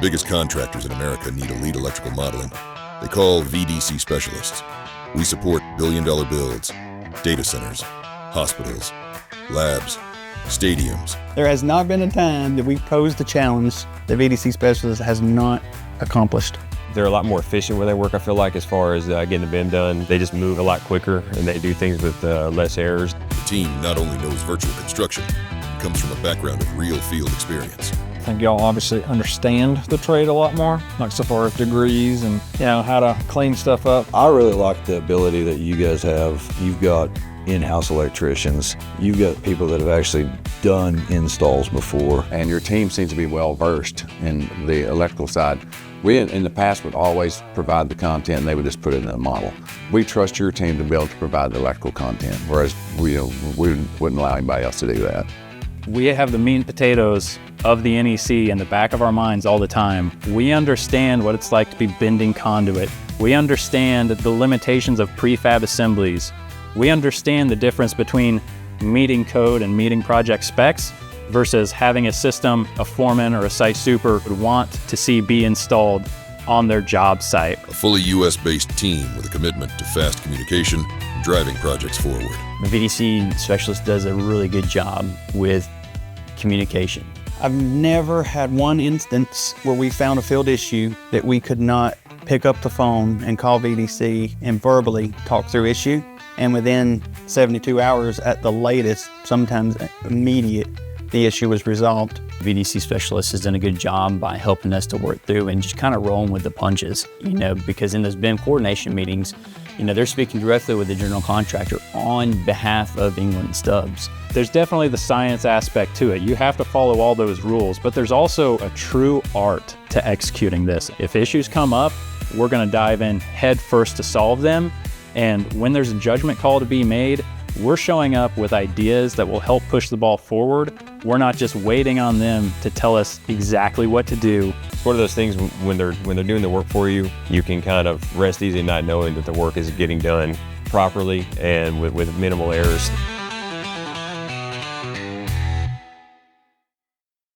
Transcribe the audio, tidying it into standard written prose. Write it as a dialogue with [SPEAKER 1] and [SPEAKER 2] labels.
[SPEAKER 1] biggest contractors in America need elite electrical modeling. They call VDC Specialists. We support billion-dollar builds, data centers, hospitals, labs, stadiums.
[SPEAKER 2] There has not been a time that we've posed the challenge that VDC Specialist has not accomplished.
[SPEAKER 3] They're a lot more efficient where they work, I feel like, as far as getting the BIM done. They just move a lot quicker and they do things with less errors.
[SPEAKER 1] The team not only knows virtual construction, it comes from a background of real field experience.
[SPEAKER 4] I think y'all obviously understand the trade a lot more, like so far as degrees and how to clean stuff up.
[SPEAKER 5] I really like the ability that you guys have. You've got in-house electricians. You've got people that have actually done installs before.
[SPEAKER 6] And your team seems to be well versed in the electrical side. We, in the past, would always provide the content and they would just put it in a model. We trust your team to be able to provide the electrical content, whereas we wouldn't allow anybody else to do that.
[SPEAKER 7] We have the meat and potatoes of the NEC in the back of our minds all the time. We understand what it's like to be bending conduit. We understand the limitations of prefab assemblies. We understand the difference between meeting code and meeting project specs versus having a system a foreman or a site super would want to see be installed on their job site.
[SPEAKER 1] A fully US-based team with a commitment to fast communication and driving projects forward.
[SPEAKER 8] The VDC Specialist does a really good job with communication.
[SPEAKER 2] I've never had one instance where we found a field issue that we could not pick up the phone and call VDC and verbally talk through issue. And within 72 hours at the latest, sometimes immediate, the issue was resolved.
[SPEAKER 8] VDC Specialist has done a good job by helping us to work through and just kind of rolling with the punches, because in those BIM coordination meetings, they're speaking directly with the general contractor on behalf of England Stubbs.
[SPEAKER 7] There's definitely the science aspect to it. You have to follow all those rules, but there's also a true art to executing this. If issues come up, we're gonna dive in head first to solve them. And when there's a judgment call to be made, we're showing up with ideas that will help push the ball forward. We're not just waiting on them to tell us exactly what to do.
[SPEAKER 3] It's one of those things when they're doing the work for you, you can kind of rest easy at night knowing that the work is getting done properly and with minimal errors.